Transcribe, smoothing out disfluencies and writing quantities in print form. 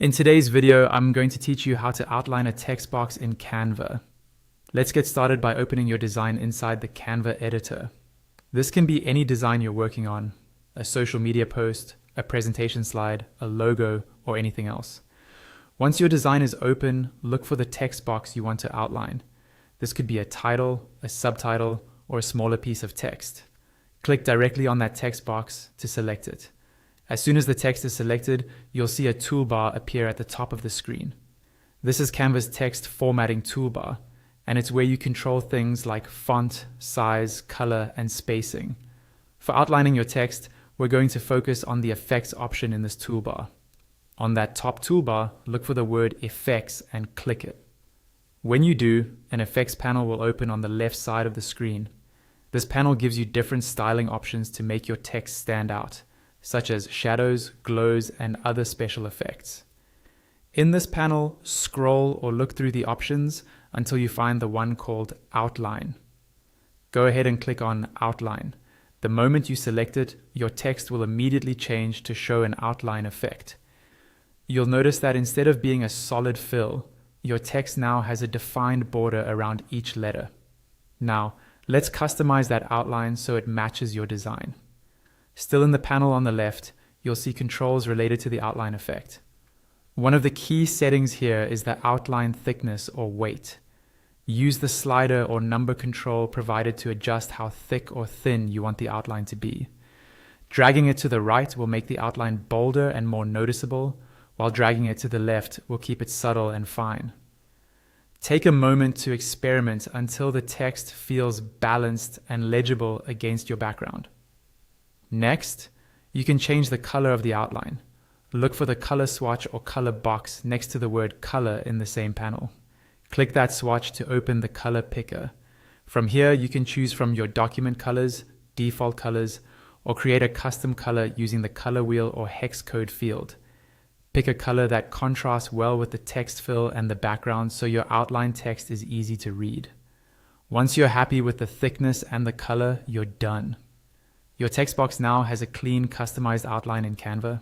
In today's video, I'm going to teach you how to outline a text box in Canva. Let's get started by opening your design inside the Canva editor. This can be any design you're working on, a social media post, a presentation slide, a logo, or anything else. Once your design is open, look for the text box you want to outline. This could be a title, a subtitle, or a smaller piece of text. Click directly on that text box to select it. As soon as the text is selected, you'll see a toolbar appear at the top of the screen. This is Canva's text formatting toolbar, and it's where you control things like font, size, color, and spacing. For outlining your text, we're going to focus on the effects option in this toolbar. On that top toolbar, look for the word effects and click it. When you do, an effects panel will open on the left side of the screen. This panel gives you different styling options to make your text stand out, such as shadows, glows, and other special effects. In this panel, scroll or look through the options until you find the one called Outline. Go ahead and click on Outline. The moment you select it, your text will immediately change to show an outline effect. You'll notice that instead of being a solid fill, your text now has a defined border around each letter. Now, let's customize that outline so it matches your design. Still in the panel on the left, you'll see controls related to the outline effect. One of the key settings here is the outline thickness or weight. Use the slider or number control provided to adjust how thick or thin you want the outline to be. Dragging it to the right will make the outline bolder and more noticeable, while dragging it to the left will keep it subtle and fine. Take a moment to experiment until the text feels balanced and legible against your background. Next, you can change the color of the outline. Look for the color swatch or color box next to the word color in the same panel. Click that swatch to open the color picker. From here, you can choose from your document colors, default colors, or create a custom color using the color wheel or hex code field. Pick a color that contrasts well with the text fill and the background so your outline text is easy to read. Once you're happy with the thickness and the color, you're done. Your text box now has a clean, customized outline in Canva.